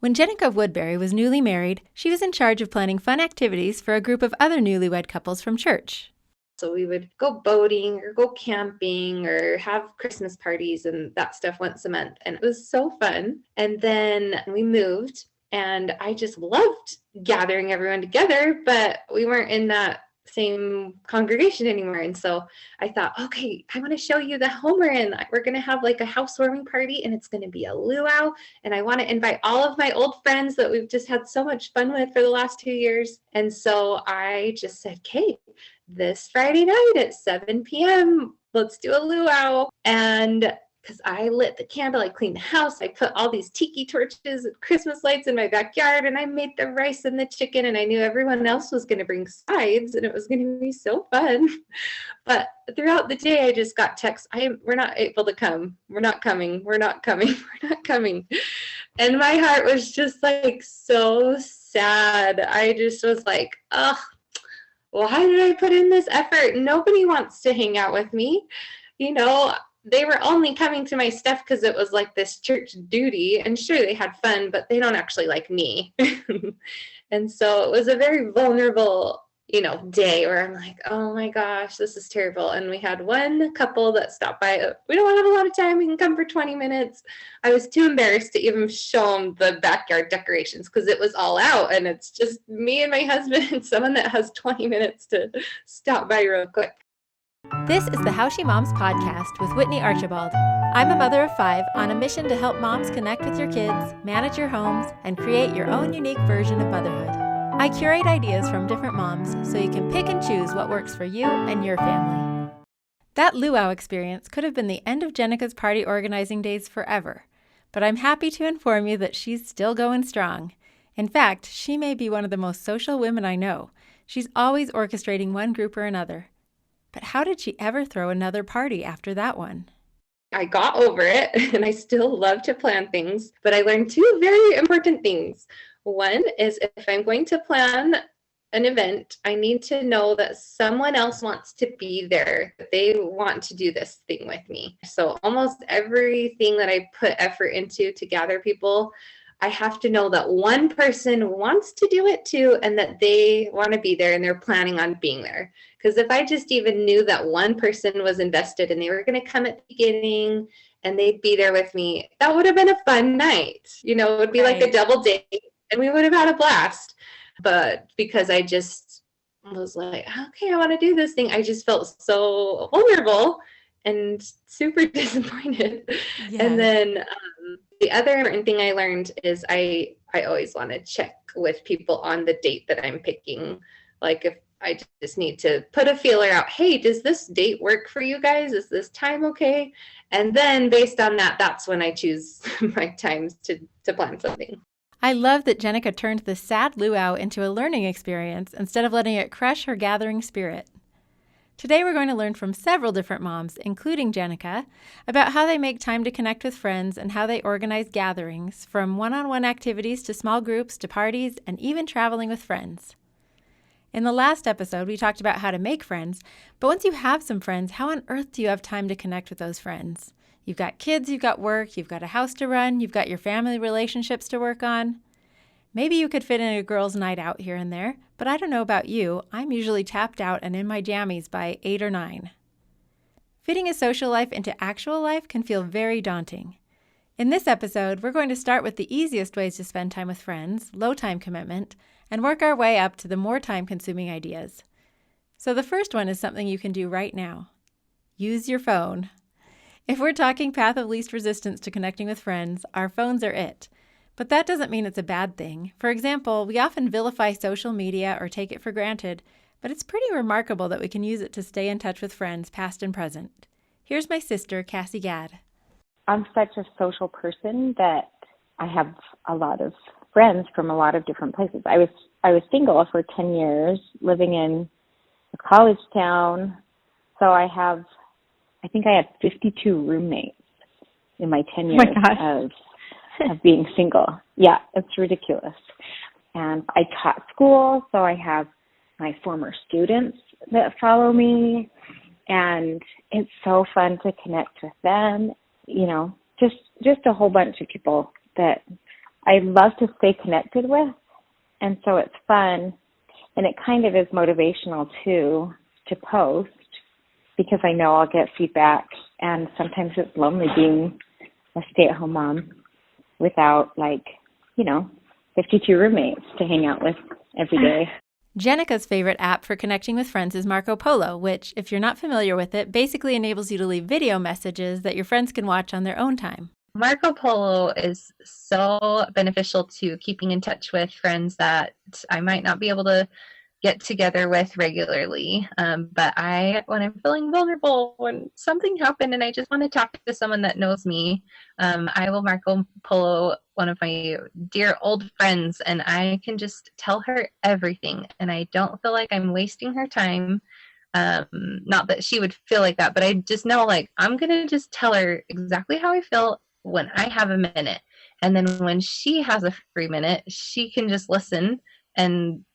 When Jenica Woodbury was newly married, she was in charge of planning fun activities for a group of other newlywed couples from church. So we would go boating or go camping or have Christmas parties and that stuff once a month. And it was so fun. And then we moved and I just loved gathering everyone together, but we weren't in that same congregation anymore. And so I thought, okay, I want to show you the home we're in. We're going to have like a housewarming party and it's going to be a luau. And I want to invite all of my old friends that we've just had so much fun with for the last 2 years. And so I just said, Kate, this Friday night at 7 p.m., let's do a luau. And because I lit the candle, I cleaned the house, I put all these tiki torches and Christmas lights in my backyard, and I made the rice and the chicken, and I knew everyone else was going to bring sides, and it was going to be so fun. But throughout the day, I just got texts, we're not able to come. We're not coming. We're not coming. We're not coming. And my heart was just like so sad. I just was like, oh, why did I put in this effort? Nobody wants to hang out with me. You know, they were only coming to my stuff because it was like this church duty. And sure, they had fun, but they don't actually like me. And so it was a very vulnerable, day where I'm like, oh my gosh, this is terrible. And we had one couple that stopped by. We don't have a lot of time. We can come for 20 minutes. I was too embarrassed to even show them the backyard decorations because it was all out and it's just me and my husband and someone that has 20 minutes to stop by real quick. This is the How She Moms podcast with Whitney Archibald. I'm a mother of 5 on a mission to help moms connect with your kids, manage your homes, and create your own unique version of motherhood. I curate ideas from different moms so you can pick and choose what works for you and your family. That luau experience could have been the end of Jenica's party organizing days forever, but I'm happy to inform you that she's still going strong. In fact, she may be one of the most social women I know. She's always orchestrating one group or another. But how did she ever throw another party after that one? I got over it and I still love to plan things, but I learned 2 very important things. One is if I'm going to plan an event, I need to know that someone else wants to be there. They want to do this thing with me. So almost everything that I put effort into to gather people, I have to know that one person wants to do it too and that they want to be there and they're planning on being there. Because if I just even knew that one person was invested and they were going to come at the beginning and they'd be there with me, that would have been a fun night. It would be like a double date and we would have had a blast. But because I just was like, okay, I want to do this thing, I just felt so vulnerable and super disappointed. Yes. And then the other important thing I learned is I always want to check with people on the date that I'm picking. Like if I just need to put a feeler out, hey, does this date work for you guys? Is this time okay? And then based on that, that's when I choose my times to plan something. I love that Jenica turned the sad luau into a learning experience instead of letting it crush her gathering spirit. Today we're going to learn from several different moms, including Jenica, about how they make time to connect with friends and how they organize gatherings, from one-on-one activities to small groups to parties and even traveling with friends. In the last episode, we talked about how to make friends, but once you have some friends, how on earth do you have time to connect with those friends? You've got kids, you've got work, you've got a house to run, you've got your family relationships to work on. Maybe you could fit in a girls' night out here and there, but I don't know about you. I'm usually tapped out and in my jammies by 8 or 9. Fitting a social life into actual life can feel very daunting. In this episode, we're going to start with the easiest ways to spend time with friends, low time commitment, and work our way up to the more time-consuming ideas. So the first one is something you can do right now. Use your phone. If we're talking path of least resistance to connecting with friends, our phones are it. But that doesn't mean it's a bad thing. For example, we often vilify social media or take it for granted, but it's pretty remarkable that we can use it to stay in touch with friends, past and present. Here's my sister, Cassie Gadd. I'm such a social person that I have a lot of friends from a lot of different places. I was single for 10 years, living in a college town. So I think I had 52 roommates in my 10 years of being single. Yeah, it's ridiculous. And I taught school, so I have my former students that follow me, and it's so fun to connect with them. Just a whole bunch of people that I love to stay connected with. And so it's fun. And it kind of is motivational too to post because I know I'll get feedback. And sometimes it's lonely being a stay-at-home mom without 52 roommates to hang out with every day. Jenica's favorite app for connecting with friends is Marco Polo, which, if you're not familiar with it, basically enables you to leave video messages that your friends can watch on their own time. Marco Polo is so beneficial to keeping in touch with friends that I might not be able to get together with regularly. But when I'm feeling vulnerable, when something happened and I just want to talk to someone that knows me, I will Marco Polo one of my dear old friends, and I can just tell her everything. And I don't feel like I'm wasting her time. Not that she would feel like that, but I just know I'm going to just tell her exactly how I feel when I have a minute. And then when she has a free minute, she can just listen. And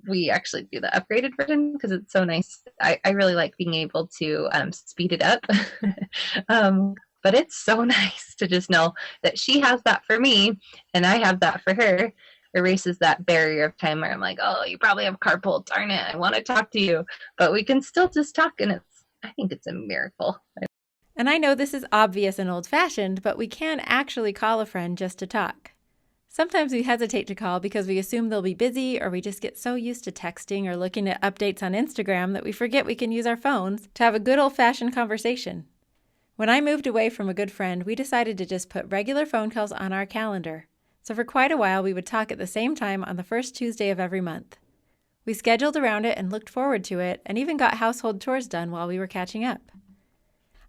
we actually do the upgraded version because it's so nice. I really like being able to speed it up. But it's so nice to just know that she has that for me and I have that for her. Erases that barrier of time where I'm like, oh, you probably have carpool, darn it, I want to talk to you. But we can still just talk, and I think it's a miracle. And I know this is obvious and old-fashioned, but we can actually call a friend just to talk. Sometimes we hesitate to call because we assume they'll be busy, or we just get so used to texting or looking at updates on Instagram that we forget we can use our phones to have a good old-fashioned conversation. When I moved away from a good friend, we decided to just put regular phone calls on our calendar. So for quite a while, we would talk at the same time on the first Tuesday of every month. We scheduled around it and looked forward to it, and even got household chores done while we were catching up.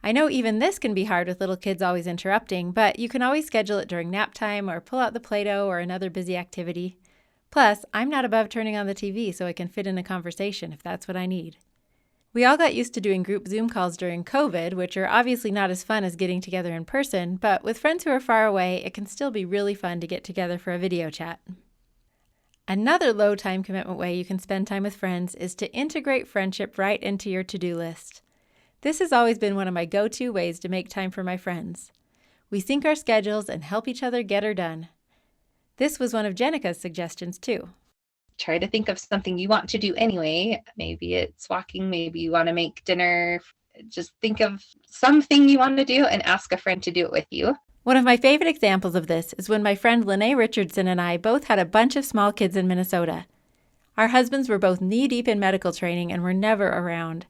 I know even this can be hard with little kids always interrupting, but you can always schedule it during nap time or pull out the Play-Doh or another busy activity. Plus, I'm not above turning on the TV so I can fit in a conversation if that's what I need. We all got used to doing group Zoom calls during COVID, which are obviously not as fun as getting together in person, but with friends who are far away, it can still be really fun to get together for a video chat. Another low time commitment way you can spend time with friends is to integrate friendship right into your to-do list. This has always been one of my go-to ways to make time for my friends. We sync our schedules and help each other get her done. This was one of Jenica's suggestions too. Try to think of something you want to do anyway. Maybe it's walking, maybe you want to make dinner. Just think of something you want to do and ask a friend to do it with you. One of my favorite examples of this is when my friend Lene Richardson and I both had a bunch of small kids in Minnesota. Our husbands were both knee-deep in medical training and were never around.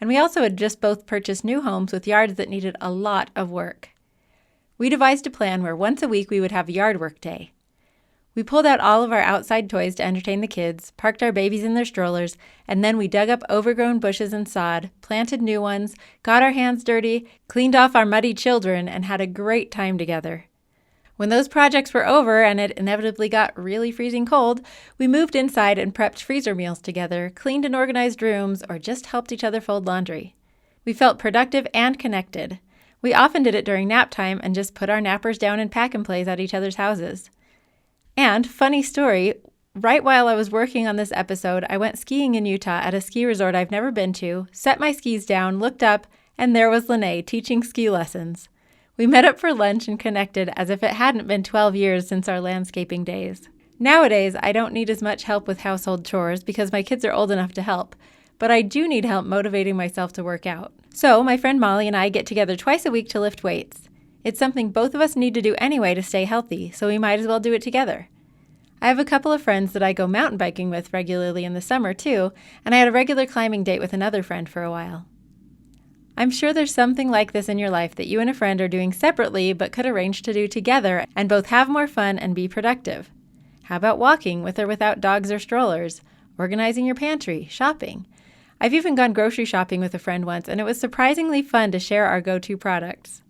And we also had just both purchased new homes with yards that needed a lot of work. We devised a plan where once a week we would have yard work day. We pulled out all of our outside toys to entertain the kids, parked our babies in their strollers, and then we dug up overgrown bushes and sod, planted new ones, got our hands dirty, cleaned off our muddy children, and had a great time together. When those projects were over and it inevitably got really freezing cold, we moved inside and prepped freezer meals together, cleaned and organized rooms, or just helped each other fold laundry. We felt productive and connected. We often did it during nap time and just put our nappers down and pack and plays at each other's houses. And, funny story, right while I was working on this episode, I went skiing in Utah at a ski resort I've never been to, set my skis down, looked up, and there was Lene teaching ski lessons. We met up for lunch and connected as if it hadn't been 12 years since our landscaping days. Nowadays, I don't need as much help with household chores because my kids are old enough to help, but I do need help motivating myself to work out. So my friend Molly and I get together twice a week to lift weights. It's something both of us need to do anyway to stay healthy, so we might as well do it together. I have a couple of friends that I go mountain biking with regularly in the summer too, and I had a regular climbing date with another friend for a while. I'm sure there's something like this in your life that you and a friend are doing separately but could arrange to do together and both have more fun and be productive. How about walking with or without dogs or strollers, organizing your pantry, shopping? I've even gone grocery shopping with a friend once, and it was surprisingly fun to share our go-to products.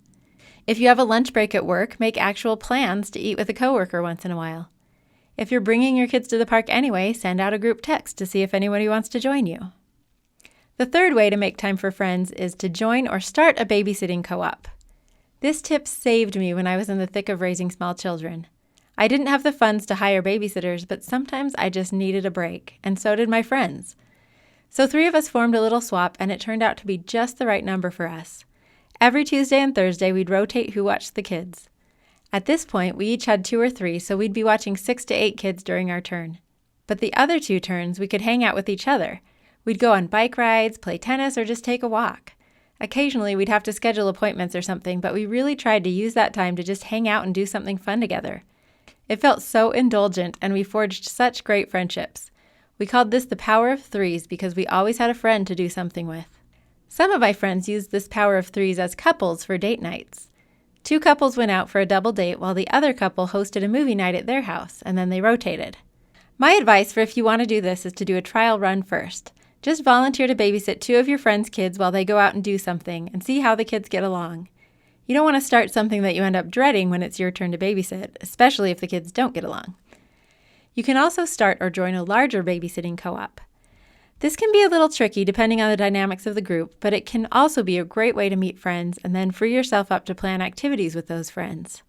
If you have a lunch break at work, make actual plans to eat with a coworker once in a while. If you're bringing your kids to the park anyway, send out a group text to see if anybody wants to join you. The third way to make time for friends is to join or start a babysitting co-op. This tip saved me when I was in the thick of raising small children. I didn't have the funds to hire babysitters, but sometimes I just needed a break, and so did my friends. So 3 of us formed a little swap, and it turned out to be just the right number for us. Every Tuesday and Thursday, we'd rotate who watched the kids. At this point, we each had 2 or 3, so we'd be watching 6 to 8 kids during our turn. But the other 2 turns, we could hang out with each other. We'd go on bike rides, play tennis, or just take a walk. Occasionally, we'd have to schedule appointments or something, but we really tried to use that time to just hang out and do something fun together. It felt so indulgent, and we forged such great friendships. We called this the power of threes because we always had a friend to do something with. Some of my friends used this power of threes as couples for date nights. 2 couples went out for a double date while the other couple hosted a movie night at their house, and then they rotated. My advice for if you want to do this is to do a trial run first. Just volunteer to babysit 2 of your friends' kids while they go out and do something and see how the kids get along. You don't want to start something that you end up dreading when it's your turn to babysit, especially if the kids don't get along. You can also start or join a larger babysitting co-op. This can be a little tricky depending on the dynamics of the group, but it can also be a great way to meet friends and then free yourself up to plan activities with those friends.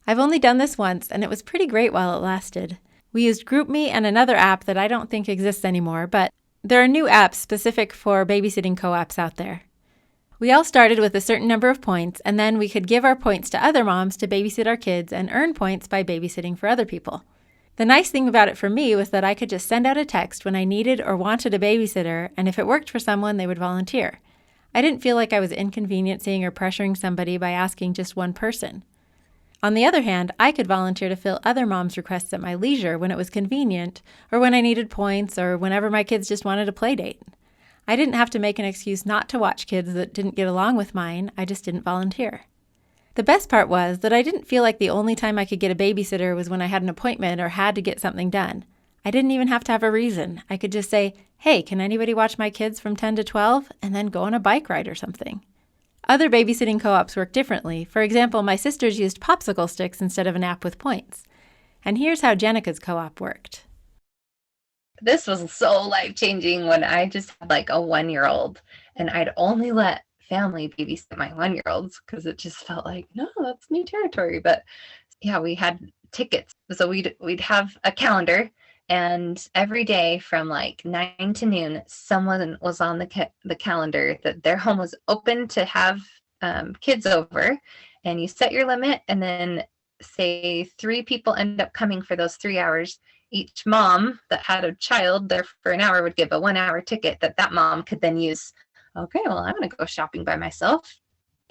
I've only done this once, and it was pretty great while it lasted. We used GroupMe and another app that I don't think exists anymore, but there are new apps specific for babysitting co-ops out there. We all started with a certain number of points, and then we could give our points to other moms to babysit our kids and earn points by babysitting for other people. The nice thing about it for me was that I could just send out a text when I needed or wanted a babysitter, and if it worked for someone, they would volunteer. I didn't feel like I was inconveniencing or pressuring somebody by asking just one person. On the other hand, I could volunteer to fill other moms' requests at my leisure when it was convenient, or when I needed points, or whenever my kids just wanted a play date. I didn't have to make an excuse not to watch kids that didn't get along with mine, I just didn't volunteer. The best part was that I didn't feel like the only time I could get a babysitter was when I had an appointment or had to get something done. I didn't even have to have a reason. I could just say, hey, can anybody watch my kids from 10 to 12? And then go on a bike ride or something. Other babysitting co-ops work differently. For example, my sisters used popsicle sticks instead of an app with points. And here's how Jenica's co-op worked. This was so life-changing when I just had like a 1-year-old, and I'd only let family babysit my 1-year-olds because it just felt like, no, that's new territory. But yeah, we had tickets. So we'd have a calendar, and every day from like 9 to noon, someone was on the calendar that their home was open to have kids over, and you set your limit, and then say 3 people end up coming for those 3 hours. Each mom that had a child there for an hour would give a 1-hour ticket that mom could then use. Okay, well, I'm going to go shopping by myself.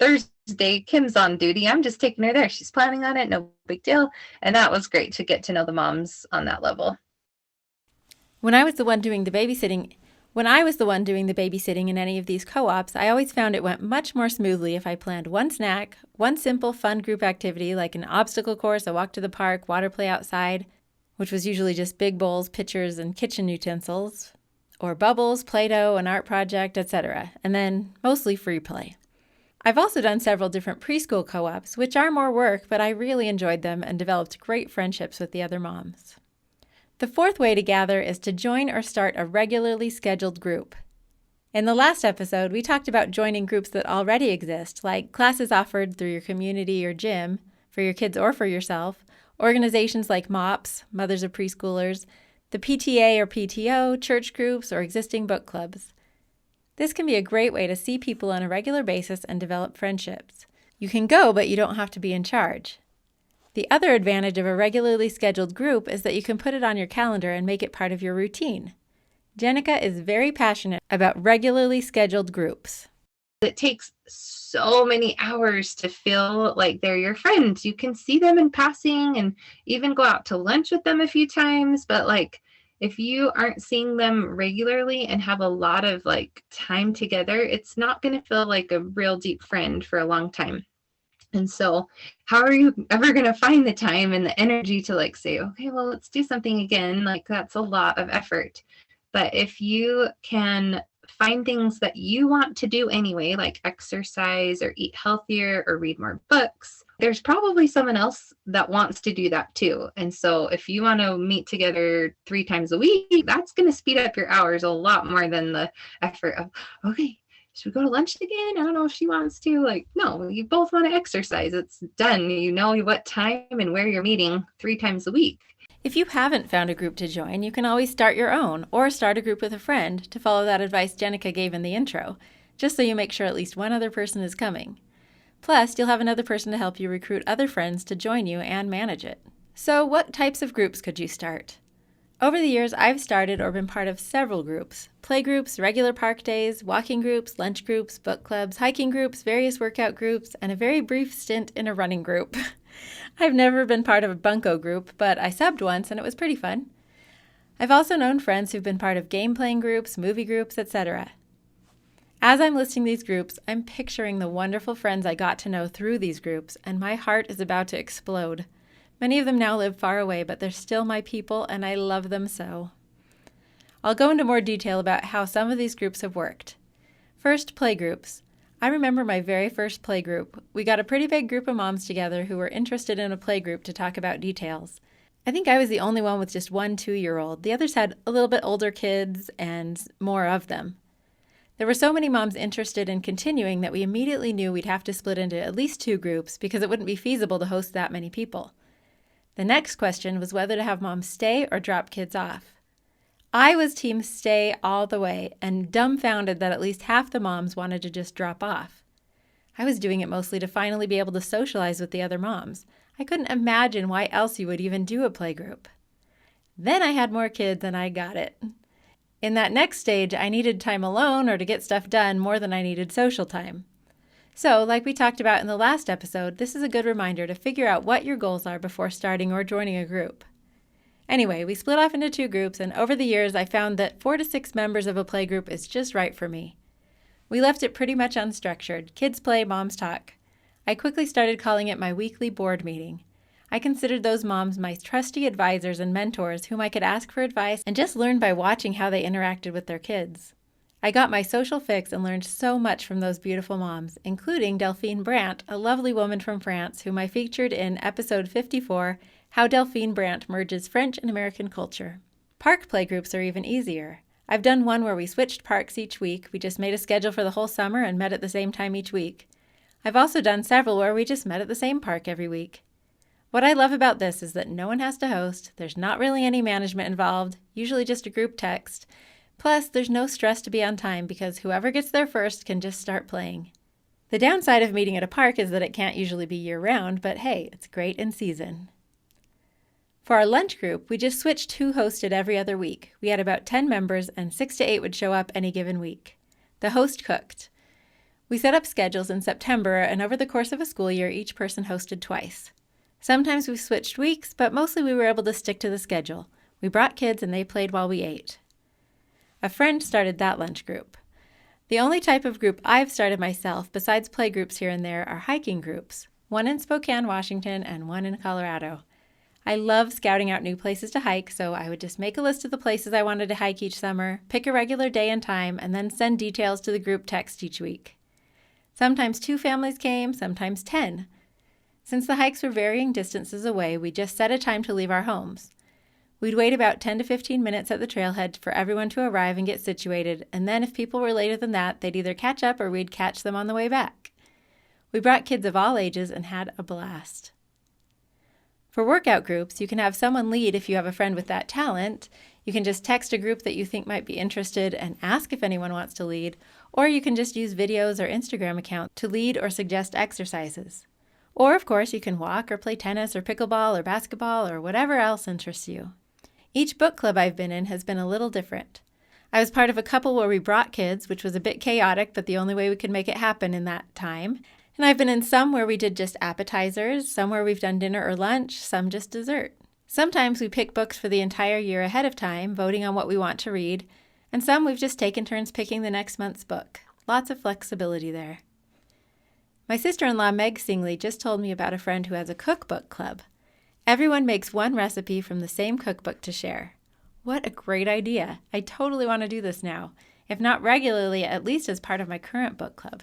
Thursday, Kim's on duty. I'm just taking her there. She's planning on it. No big deal. And that was great to get to know the moms on that level. When I was the one doing the babysitting in any of these co-ops, I always found it went much more smoothly if I planned one snack, one simple fun group activity like an obstacle course, a walk to the park, water play outside, which was usually just big bowls, pitchers, and kitchen utensils, or bubbles, Play-Doh, an art project, etc., and then mostly free play. I've also done several different preschool co-ops, which are more work, but I really enjoyed them and developed great friendships with the other moms. The 4th way to gather is to join or start a regularly scheduled group. In the last episode, we talked about joining groups that already exist, like classes offered through your community or gym, for your kids or for yourself, organizations like MOPS, Mothers of Preschoolers, the PTA or PTO, church groups, or existing book clubs. This can be a great way to see people on a regular basis and develop friendships. You can go, but you don't have to be in charge. The other advantage of a regularly scheduled group is that you can put it on your calendar and make it part of your routine. Jenica is very passionate about regularly scheduled groups. It takes so many hours to feel like they're your friends. You can see them in passing and even go out to lunch with them a few times. But like, if you aren't seeing them regularly and have a lot of like time together, it's not going to feel like a real deep friend for a long time. And so how are you ever going to find the time and the energy to like say, okay, well, let's do something again? Like that's a lot of effort. But if you can find things that you want to do anyway, like exercise or eat healthier or read more books, there's probably someone else that wants to do that too. And so if you want to meet together 3 times a week, that's going to speed up your hours a lot more than the effort of, okay, should we go to lunch again? I don't know if she wants to. Like, no, you both want to exercise. It's done. You know what time and where you're meeting 3 times a week. If you haven't found a group to join, you can always start your own or start a group with a friend to follow that advice Jenica gave in the intro, just so you make sure at least one other person is coming. Plus, you'll have another person to help you recruit other friends to join you and manage it. So, what types of groups could you start? Over the years, I've started or been part of several groups: play groups, regular park days, walking groups, lunch groups, book clubs, hiking groups, various workout groups, and a very brief stint in a running group. I've never been part of a bunco group, but I subbed once and it was pretty fun. I've also known friends who've been part of game playing groups, movie groups, etc. As I'm listing these groups, I'm picturing the wonderful friends I got to know through these groups, and my heart is about to explode. Many of them now live far away, but they're still my people, and I love them so. I'll go into more detail about how some of these groups have worked. First, play groups. I remember my very first play group. We got a pretty big group of moms together who were interested in a play group to talk about details. I think I was the only one with just one 2-year-old. The others had a little bit older kids and more of them. There were so many moms interested in continuing that we immediately knew we'd have to split into at least 2 groups because it wouldn't be feasible to host that many people. The next question was whether to have moms stay or drop kids off. I was team stay all the way and dumbfounded that at least half the moms wanted to just drop off. I was doing it mostly to finally be able to socialize with the other moms. I couldn't imagine why else you would even do a play group. Then I had more kids and I got it. In that next stage, I needed time alone or to get stuff done more than I needed social time. So, like we talked about in the last episode, this is a good reminder to figure out what your goals are before starting or joining a group. Anyway, we split off into 2 groups, and over the years I found that 4 to 6 members of a play group is just right for me. We left it pretty much unstructured. Kids play, moms talk. I quickly started calling it my weekly board meeting. I considered those moms my trusty advisors and mentors whom I could ask for advice and just learn by watching how they interacted with their kids. I got my social fix and learned so much from those beautiful moms, including Delphine Brandt, a lovely woman from France whom I featured in episode 54, How Delphine Brandt Merges French and American Culture. Park playgroups are even easier. I've done one where we switched parks each week. We just made a schedule for the whole summer and met at the same time each week. I've also done several where we just met at the same park every week. What I love about this is that no one has to host, there's not really any management involved, usually just a group text. Plus, there's no stress to be on time because whoever gets there first can just start playing. The downside of meeting at a park is that it can't usually be year-round, but hey, it's great in season. For our lunch group, we just switched who hosted every other week. We had about 10 members and 6 to 8 would show up any given week. The host cooked. We set up schedules in September, and over the course of a school year, each person hosted twice. Sometimes we switched weeks, but mostly we were able to stick to the schedule. We brought kids and they played while we ate. A friend started that lunch group. The only type of group I've started myself, besides play groups here and there, are hiking groups, one in Spokane, Washington, and one in Colorado. I love scouting out new places to hike, so I would just make a list of the places I wanted to hike each summer, pick a regular day and time, and then send details to the group text each week. Sometimes 2 families came, sometimes 10. Since the hikes were varying distances away, we just set a time to leave our homes. We'd wait about 10 to 15 minutes at the trailhead for everyone to arrive and get situated, and then if people were later than that, they'd either catch up or we'd catch them on the way back. We brought kids of all ages and had a blast. For workout groups, you can have someone lead if you have a friend with that talent. You can just text a group that you think might be interested and ask if anyone wants to lead, or you can just use videos or Instagram accounts to lead or suggest exercises. Or, of course, you can walk or play tennis or pickleball or basketball or whatever else interests you. Each book club I've been in has been a little different. I was part of a couple where we brought kids, which was a bit chaotic, but the only way we could make it happen in that time. And I've been in some where we did just appetizers, some where we've done dinner or lunch, some just dessert. Sometimes we pick books for the entire year ahead of time, voting on what we want to read, and some we've just taken turns picking the next month's book. Lots of flexibility there. My sister-in-law Meg Singley just told me about a friend who has a cookbook club. Everyone makes one recipe from the same cookbook to share. What a great idea. I totally want to do this now. If not regularly, at least as part of my current book club.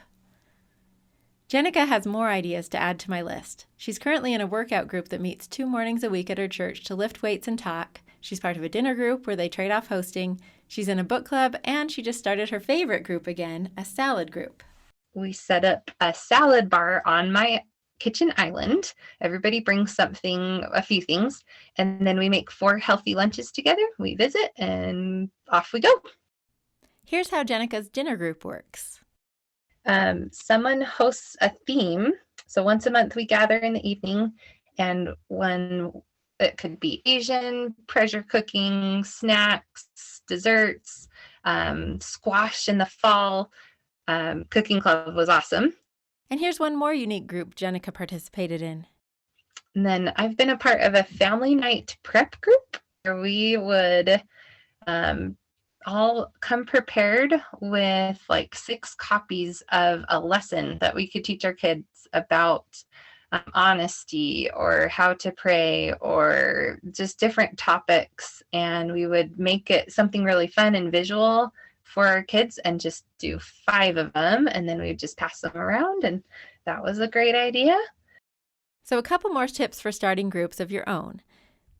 Jenica has more ideas to add to my list. She's currently in a workout group that meets 2 mornings a week at her church to lift weights and talk. She's part of a dinner group where they trade off hosting. She's in a book club, and she just started her favorite group again, a salad group. We set up a salad bar on my kitchen island. Everybody brings something, a few things, and then we make 4 healthy lunches together. We visit and off we go. Here's how Jenica's dinner group works. Someone hosts a theme. So once a month we gather in the evening, and when it could be Asian, pressure cooking, snacks, desserts, squash in the fall. Cooking club was awesome. And here's one more unique group Jenica participated in. And then I've been a part of a family night prep group where we would all come prepared with like 6 copies of a lesson that we could teach our kids about honesty or how to pray or just different topics. And we would make it something really fun and visual for our kids and just do 5 of them. And then we'd just pass them around. And that was a great idea. So a couple more tips for starting groups of your own.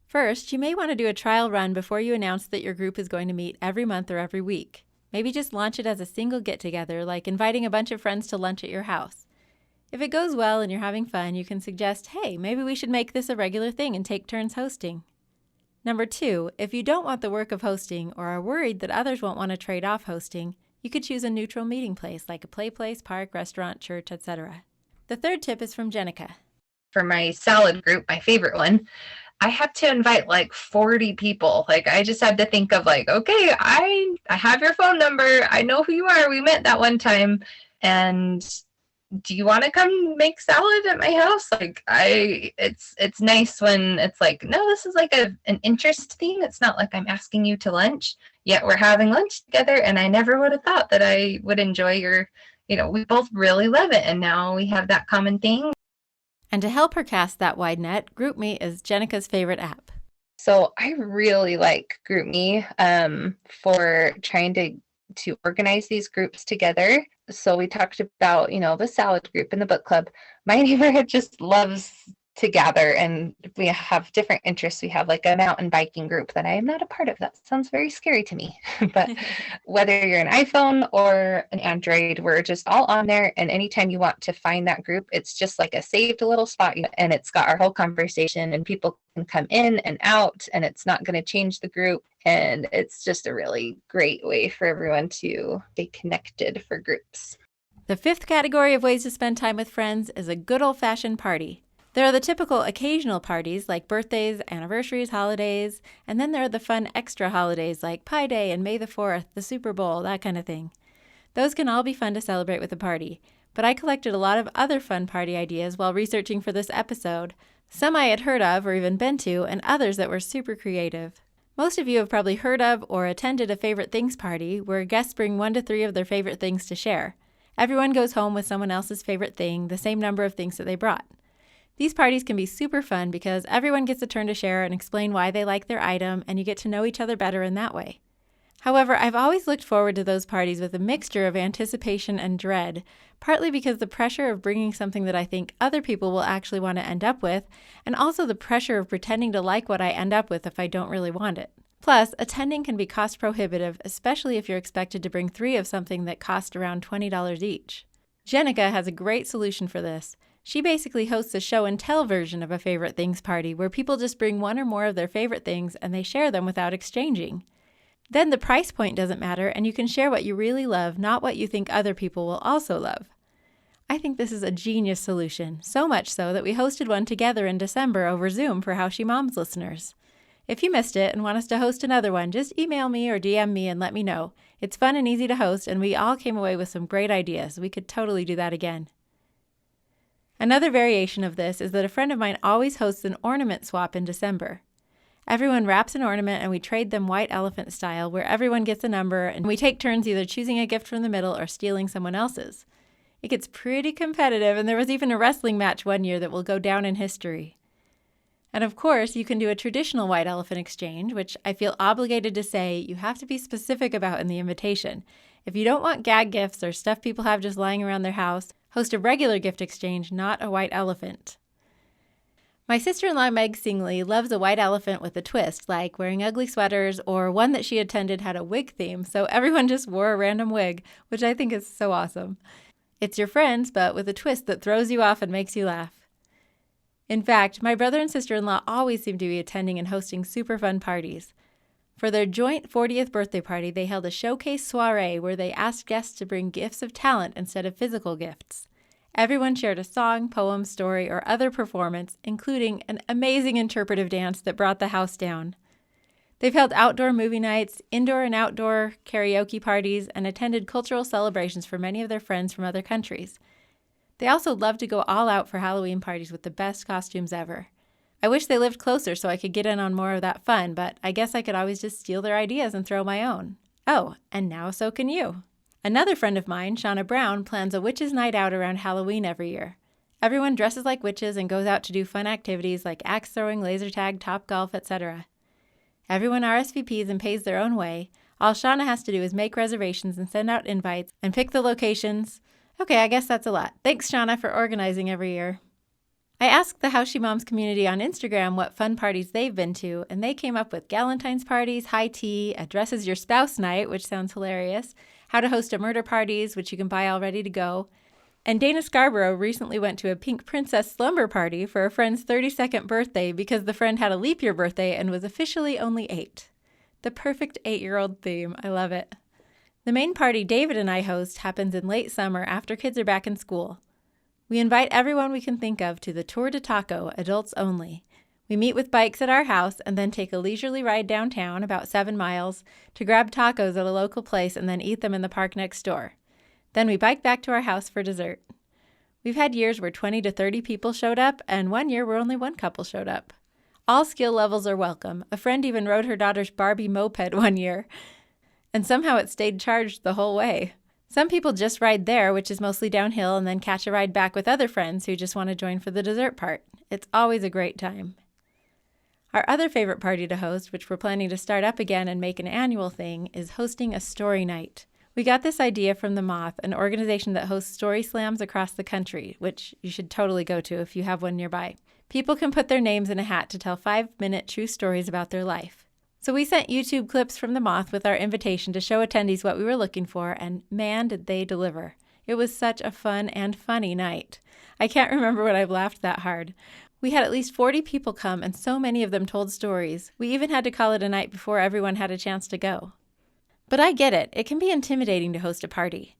First, you may want to do a trial run before you announce that your group is going to meet every month or every week. Maybe just launch it as a single get-together, like inviting a bunch of friends to lunch at your house. If it goes well and you're having fun, you can suggest, hey, maybe we should make this a regular thing and take turns hosting. Number 2, if you don't want the work of hosting or are worried that others won't want to trade off hosting, you could choose a neutral meeting place like a play place, park, restaurant, church, etc. The third tip is from Jenica. For my salad group, my favorite one, I had to invite like 40 people. Like I just had to think of like, okay, I have your phone number. I know who you are. We met that one time. And do you want to come make salad at my house? Like it's nice when it's like, no, this is like an interest thing. It's not like I'm asking you to lunch, yet we're having lunch together. And I never would have thought that I would enjoy your, we both really love it. And now we have that common thing. And to help her cast that wide net, GroupMe is Jenica's favorite app. So I really like GroupMe for trying to organize these groups together. So we talked about, the salad group and the book club. My neighborhood just loves to gather, and we have different interests. We have like a mountain biking group that I am not a part of. That sounds very scary to me. But whether you're an iPhone or an Android, we're just all on there. And anytime you want to find that group, it's just like a saved little spot, and it's got our whole conversation, and people can come in and out, and it's not going to change the group. And it's just a really great way for everyone to stay connected for groups. The 5th category of ways to spend time with friends is a good old-fashioned party. There are the typical occasional parties like birthdays, anniversaries, holidays, and then there are the fun extra holidays like Pi Day and May the 4th, the Super Bowl, that kind of thing. Those can all be fun to celebrate with a party, but I collected a lot of other fun party ideas while researching for this episode, some I had heard of or even been to, and others that were super creative. Most of you have probably heard of or attended a favorite things party where guests bring 1 to 3 of their favorite things to share. Everyone goes home with someone else's favorite thing, the same number of things that they brought. These parties can be super fun because everyone gets a turn to share and explain why they like their item, and you get to know each other better in that way. However, I've always looked forward to those parties with a mixture of anticipation and dread, partly because the pressure of bringing something that I think other people will actually want to end up with, and also the pressure of pretending to like what I end up with if I don't really want it. Plus, attending can be cost prohibitive, especially if you're expected to bring 3 of something that cost around $20 each. Jenica has a great solution for this. She basically hosts a show and tell version of a favorite things party where people just bring 1 or more of their favorite things and they share them without exchanging. Then the price point doesn't matter and you can share what you really love, not what you think other people will also love. I think this is a genius solution, so much so that we hosted one together in December over Zoom for How She Moms listeners. If you missed it and want us to host another one, just email me or DM me and let me know. It's fun and easy to host and we all came away with some great ideas. We could totally do that again. Another variation of this is that a friend of mine always hosts an ornament swap in December. Everyone wraps an ornament and we trade them white elephant style, where everyone gets a number and we take turns either choosing a gift from the middle or stealing someone else's. It gets pretty competitive, and there was even a wrestling match one year that will go down in history. And of course, you can do a traditional white elephant exchange, which I feel obligated to say you have to be specific about in the invitation. If you don't want gag gifts or stuff people have just lying around their house, host a regular gift exchange, not a white elephant. My sister-in-law Meg Singley loves a white elephant with a twist, like wearing ugly sweaters, or one that she attended had a wig theme, so everyone just wore a random wig, which I think is so awesome. It's your friends, but with a twist that throws you off and makes you laugh. In fact, my brother and sister-in-law always seem to be attending and hosting super fun parties. For their joint 40th birthday party, they held a showcase soiree where they asked guests to bring gifts of talent instead of physical gifts. Everyone shared a song, poem, story, or other performance, including an amazing interpretive dance that brought the house down. They've held outdoor movie nights, indoor and outdoor karaoke parties, and attended cultural celebrations for many of their friends from other countries. They also love to go all out for Halloween parties with the best costumes ever. I wish they lived closer so I could get in on more of that fun, but I guess I could always just steal their ideas and throw my own. Oh, and now so can you. Another friend of mine, Shauna Brown, plans a witches' night out around Halloween every year. Everyone dresses like witches and goes out to do fun activities like axe throwing, laser tag, top golf, etc. Everyone RSVPs and pays their own way. All Shauna has to do is make reservations and send out invites and pick the locations. Okay, I guess that's a lot. Thanks, Shauna, for organizing every year. I asked the How She Moms community on Instagram what fun parties they've been to, and they came up with Galentine's parties, high tea, a dress as your spouse night, which sounds hilarious, how to host a murder parties, which you can buy all ready to go. And Dana Scarborough recently went to a pink princess slumber party for a friend's 32nd birthday because the friend had a leap year birthday and was officially only 8. The perfect 8-year-old theme. I love it. The main party David and I host happens in late summer after kids are back in school. We invite everyone we can think of to the Tour de Taco, adults only. We meet with bikes at our house and then take a leisurely ride downtown, about 7 miles, to grab tacos at a local place and then eat them in the park next door. Then we bike back to our house for dessert. We've had years where 20 to 30 people showed up, and one year where only one couple showed up. All skill levels are welcome. A friend even rode her daughter's Barbie moped one year, and somehow it stayed charged the whole way. Some people just ride there, which is mostly downhill, and then catch a ride back with other friends who just want to join for the dessert part. It's always a great time. Our other favorite party to host, which we're planning to start up again and make an annual thing, is hosting a story night. We got this idea from The Moth, an organization that hosts story slams across the country, which you should totally go to if you have one nearby. People can put their names in a hat to tell 5-minute true stories about their life. So we sent YouTube clips from The Moth with our invitation to show attendees what we were looking for, and man, did they deliver. It was such a fun and funny night. I can't remember when I've laughed that hard. We had at least 40 people come, and so many of them told stories. We even had to call it a night before everyone had a chance to go. But I get it. It can be intimidating to host a party.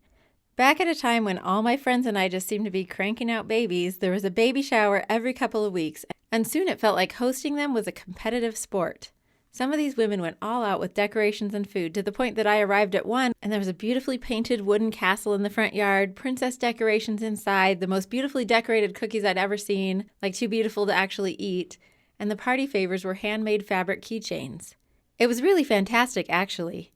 Back at a time when all my friends and I just seemed to be cranking out babies, there was a baby shower every couple of weeks, and soon it felt like hosting them was a competitive sport. Some of these women went all out with decorations and food to the point that I arrived at one and there was a beautifully painted wooden castle in the front yard, princess decorations inside, the most beautifully decorated cookies I'd ever seen, like too beautiful to actually eat, and the party favors were handmade fabric keychains. It was really fantastic, actually.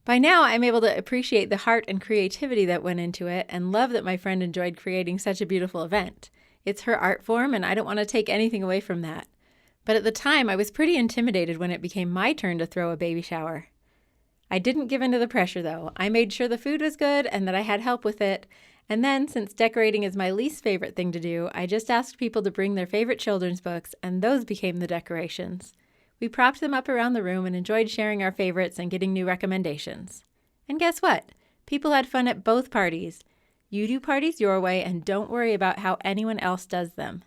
By now, I'm able to appreciate the heart and creativity that went into it and love that my friend enjoyed creating such a beautiful event. It's her art form and I don't want to take anything away from that. But at the time, I was pretty intimidated when it became my turn to throw a baby shower. I didn't give in to the pressure, though. I made sure the food was good and that I had help with it. And then, since decorating is my least favorite thing to do, I just asked people to bring their favorite children's books, and those became the decorations. We propped them up around the room and enjoyed sharing our favorites and getting new recommendations. And guess what? People had fun at both parties. You do parties your way and don't worry about how anyone else does them.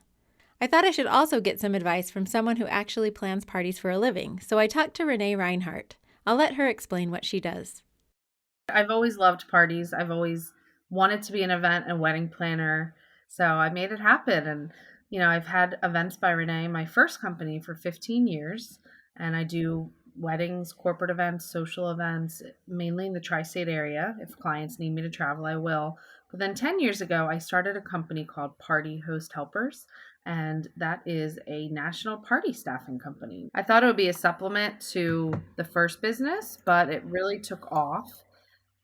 I thought I should also get some advice from someone who actually plans parties for a living, so I talked to Renee Reinhardt. I'll let her explain what she does. I've always loved parties. I've always wanted to be an event and wedding planner, so I made it happen. And, I've had Events by Renee, my first company, for 15 years, and I do weddings, corporate events, social events, mainly in the tri-state area. If clients need me to travel, I will. But then 10 years ago, I started a company called Party Host Helpers, and that is a national party staffing company. I thought it would be a supplement to the first business, but it really took off.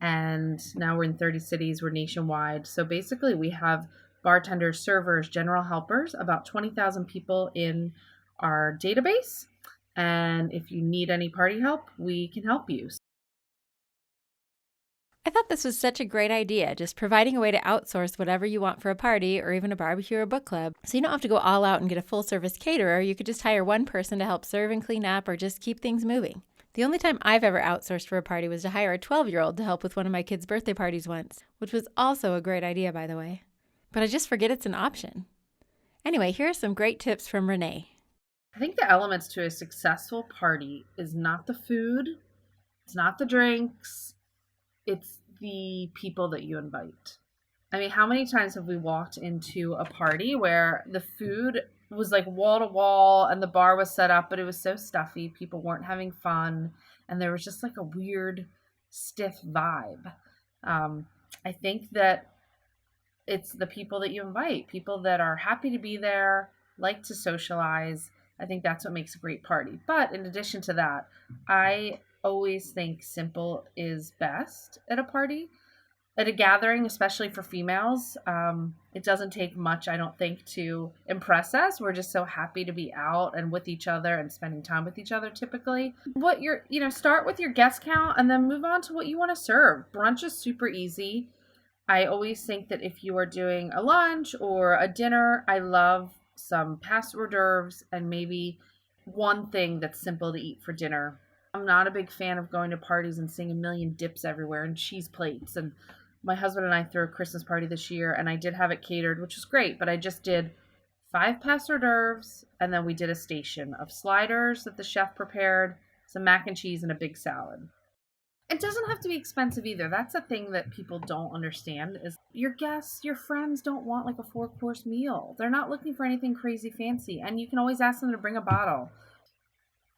And now we're in 30 cities, we're nationwide. So basically we have bartenders, servers, general helpers, about 20,000 people in our database. And if you need any party help, we can help you. I thought this was such a great idea, just providing a way to outsource whatever you want for a party or even a barbecue or book club. So you don't have to go all out and get a full-service caterer. You could just hire one person to help serve and clean up or just keep things moving. The only time I've ever outsourced for a party was to hire a 12-year-old to help with one of my kids' birthday parties once, which was also a great idea, by the way. But I just forget it's an option. Anyway, here are some great tips from Renee. I think the elements to a successful party is not the food, it's not the drinks, it's the people that you invite. I mean, how many times have we walked into a party where the food was like wall to wall and the bar was set up, but it was so stuffy, people weren't having fun, and there was just like a weird, stiff vibe. I think that it's the people that you invite, people that are happy to be there, like to socialize. I think that's what makes a great party. But in addition to that, I always think simple is best at a party. At a gathering, especially for females, it doesn't take much, I don't think, to impress us. We're just so happy to be out and with each other and spending time with each other typically. Start with your guest count and then move on to what you want to serve. Brunch is super easy. I always think that if you are doing a lunch or a dinner, I love some past hors d'oeuvres and maybe one thing that's simple to eat for dinner. I'm not a big fan of going to parties and seeing a million dips everywhere and cheese plates. And my husband and I threw a Christmas party this year, and I did have it catered, which was great, but I just did 5 past hors d'oeuvres, and then we did a station of sliders that the chef prepared, some mac and cheese, and a big salad. It doesn't have to be expensive either. That's a thing that people don't understand is your guests, your friends don't want like a 4-course meal. They're not looking for anything crazy fancy, and you can always ask them to bring a bottle.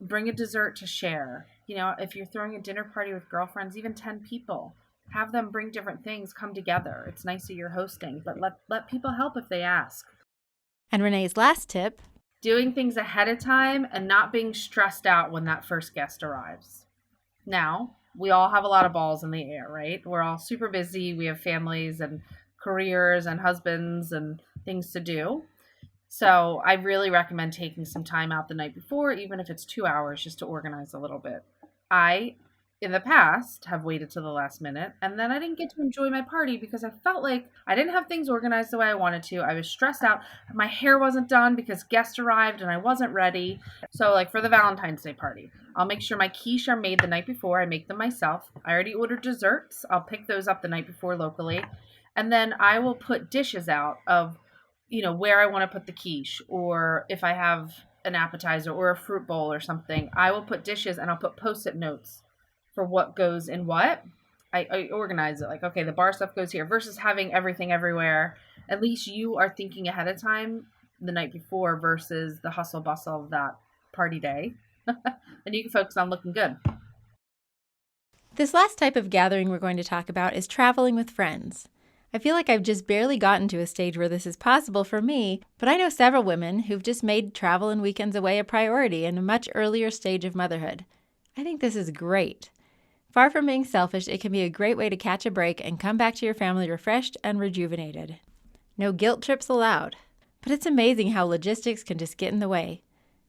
Bring a dessert to share. You know, if you're throwing a dinner party with girlfriends, even 10 people, have them bring different things, come together. It's nice that you're hosting, but let people help if they ask. And Renee's last tip: doing things ahead of time and not being stressed out when that first guest arrives. Now, we all have a lot of balls in the air, right? We're all super busy. We have families and careers and husbands and things to do. So I really recommend taking some time out the night before, even if it's 2 hours, just to organize a little bit. I, in the past, have waited till the last minute, and then I didn't get to enjoy my party because I felt like I didn't have things organized the way I wanted to. I was stressed out. My hair wasn't done because guests arrived and I wasn't ready. So like for the Valentine's Day party, I'll make sure my quiche are made the night before. I make them myself. I already ordered desserts. I'll pick those up the night before locally. And then I will put dishes out of, where I want to put the quiche, or if I have an appetizer or a fruit bowl or something, I will put dishes and I'll put Post-it notes for what goes in what. I organize it like, okay, the bar stuff goes here versus having everything everywhere. At least you are thinking ahead of time the night before versus the hustle bustle of that party day. And you can focus on looking good. This last type of gathering we're going to talk about is traveling with friends. I feel like I've just barely gotten to a stage where this is possible for me, but I know several women who've just made travel and weekends away a priority in a much earlier stage of motherhood. I think this is great. Far from being selfish, it can be a great way to catch a break and come back to your family refreshed and rejuvenated. No guilt trips allowed. But it's amazing how logistics can just get in the way.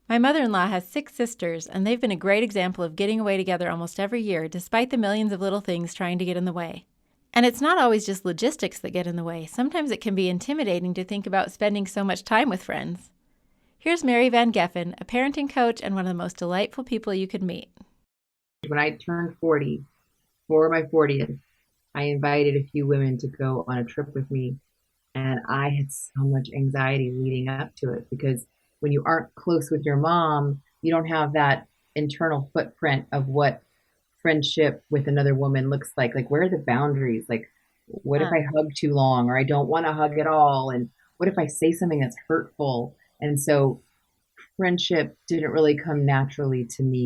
My mother-in-law has 6 sisters, and they've been a great example of getting away together almost every year, despite the millions of little things trying to get in the way. And it's not always just logistics that get in the way. Sometimes it can be intimidating to think about spending so much time with friends. Here's Mary Van Geffen, a parenting coach and one of the most delightful people you could meet. When I turned 40, for my 40th, I invited a few women to go on a trip with me. And I had so much anxiety leading up to it because when you aren't close with your mom, you don't have that internal footprint of what friendship with another woman looks like. Like, where are the boundaries? Like, what if I hug too long or I don't want to hug at all? And what if I say something that's hurtful? And so friendship didn't really come naturally to me.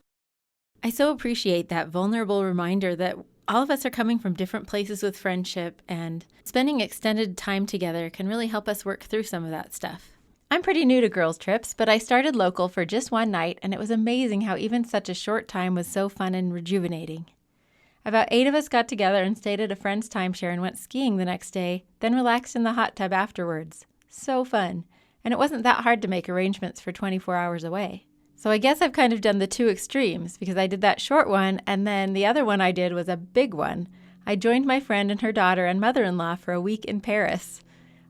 I so appreciate that vulnerable reminder that all of us are coming from different places with friendship, and spending extended time together can really help us work through some of that stuff. I'm pretty new to girls' trips, but I started local for just one night, and it was amazing how even such a short time was so fun and rejuvenating. About 8 of us got together and stayed at a friend's timeshare and went skiing the next day, then relaxed in the hot tub afterwards. So fun. And it wasn't that hard to make arrangements for 24 hours away. So I guess I've kind of done the 2 extremes, because I did that short one, and then the other one I did was a big one. I joined my friend and her daughter and mother-in-law for a week in Paris.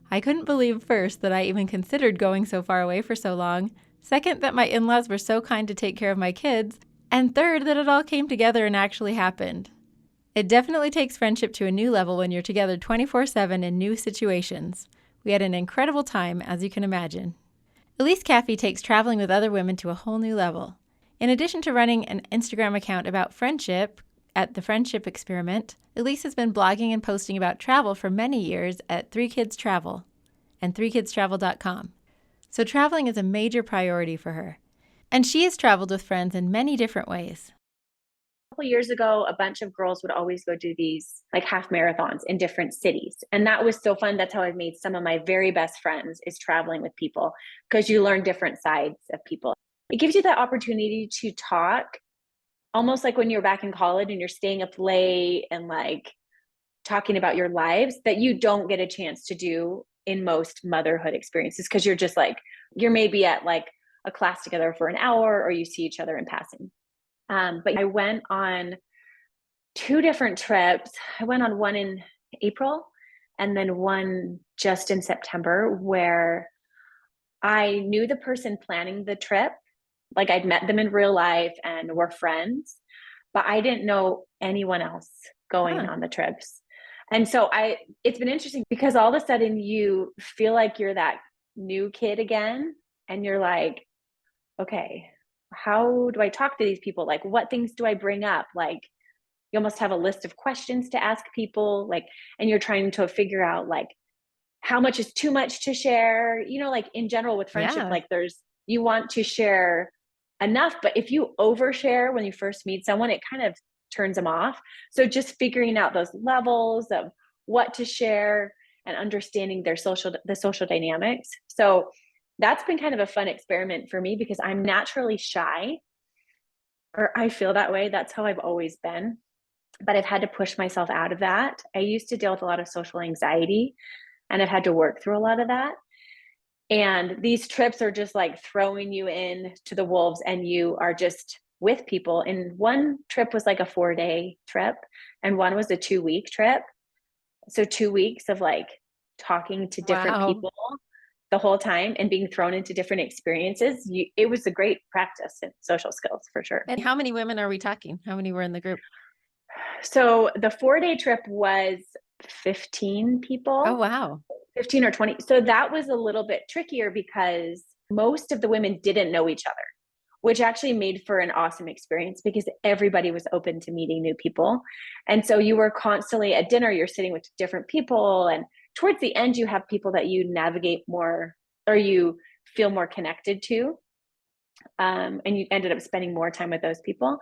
I couldn't believe first that I even considered going so far away for so long, second that my in-laws were so kind to take care of my kids, and third that it all came together and actually happened. It definitely takes friendship to a new level when you're together 24/7 in new situations. We had an incredible time, as you can imagine. Elise Caffey takes traveling with other women to a whole new level. In addition to running an Instagram account about friendship at The Friendship Experiment, Elise has been blogging and posting about travel for many years at 3Kids Travel and 3kidstravel.com. So traveling is a major priority for her. And she has traveled with friends in many different ways. A couple years ago, a bunch of girls would always go do these like half marathons in different cities. And that was so fun. That's how I've made some of my very best friends, is traveling with people, because you learn different sides of people. It gives you that opportunity to talk, almost like when you're back in college and you're staying up late and like talking about your lives, that you don't get a chance to do in most motherhood experiences, because you're just like, you're maybe at like a class together for an hour, or you see each other in passing. But I went on 2 different trips. I went on one in April and then one just in September, where I knew the person planning the trip. Like, I'd met them in real life and were friends, but I didn't know anyone else going on the trips. And so it's been interesting, because all of a sudden you feel like you're that new kid again. And you're like, okay, how do I talk to these people? Like, what things do I bring up? Like, you almost have a list of questions to ask people, like, and you're trying to figure out like how much is too much to share, like in general with friendship, like you want to share enough, but if you overshare when you first meet someone, it kind of turns them off. So just figuring out those levels of what to share and understanding the social dynamics. So that's been kind of a fun experiment for me, because I'm naturally shy, or I feel that way. That's how I've always been, but I've had to push myself out of that. I used to deal with a lot of social anxiety, and I've had to work through a lot of that. And these trips are just like throwing you in to the wolves, and you are just with people. And one trip was like a 4-day trip, and one was a 2-week trip. So 2 weeks of like talking to different people the whole time and being thrown into different experiences. It was a great practice in social skills, for sure. And how many women are we talking? How many were in the group? So the 4-day trip was 15 people. Oh, wow. 15 or 20. So that was a little bit trickier, because most of the women didn't know each other, which actually made for an awesome experience, because everybody was open to meeting new people. And so you were constantly at dinner, you're sitting with different people. And towards the end, you have people that you navigate more, or you feel more connected to. And you ended up spending more time with those people,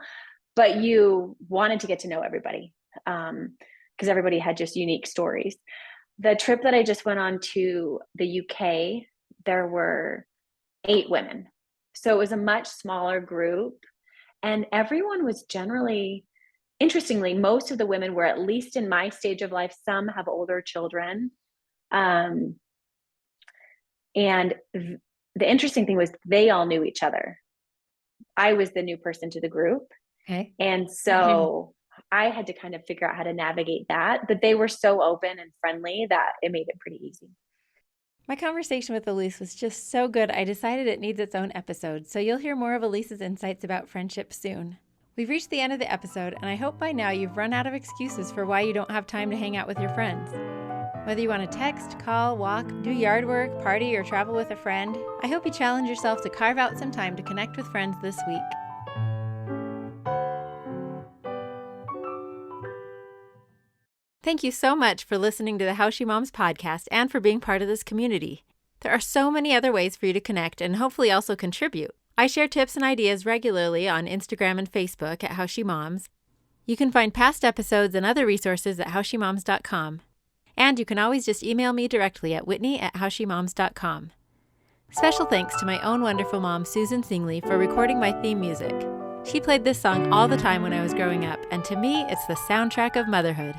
but you wanted to get to know everybody, because everybody had just unique stories. The trip that I just went on to the UK, there were 8 women. So it was a much smaller group, and everyone was generally, interestingly, most of the women were at least in my stage of life. Some have older children. And the interesting thing was they all knew each other. I was the new person to the group. Okay. And so I had to kind of figure out how to navigate that, but they were so open and friendly that it made it pretty easy. My conversation with Elise was just so good, I decided it needs its own episode, so you'll hear more of Elise's insights about friendship soon. We've reached the end of the episode, and I hope by now you've run out of excuses for why you don't have time to hang out with your friends. Whether you want to text, call, walk, do yard work, party, or travel with a friend, I hope you challenge yourself to carve out some time to connect with friends this week. Thank you so much for listening to the How She Moms podcast and for being part of this community. There are so many other ways for you to connect and hopefully also contribute. I share tips and ideas regularly on Instagram and Facebook at How She Moms. You can find past episodes and other resources at howshemoms.com. And you can always just email me directly at whitney@howshemoms.com. Special thanks to my own wonderful mom, Susan Singley, for recording my theme music. She played this song all the time when I was growing up, and to me, it's the soundtrack of motherhood.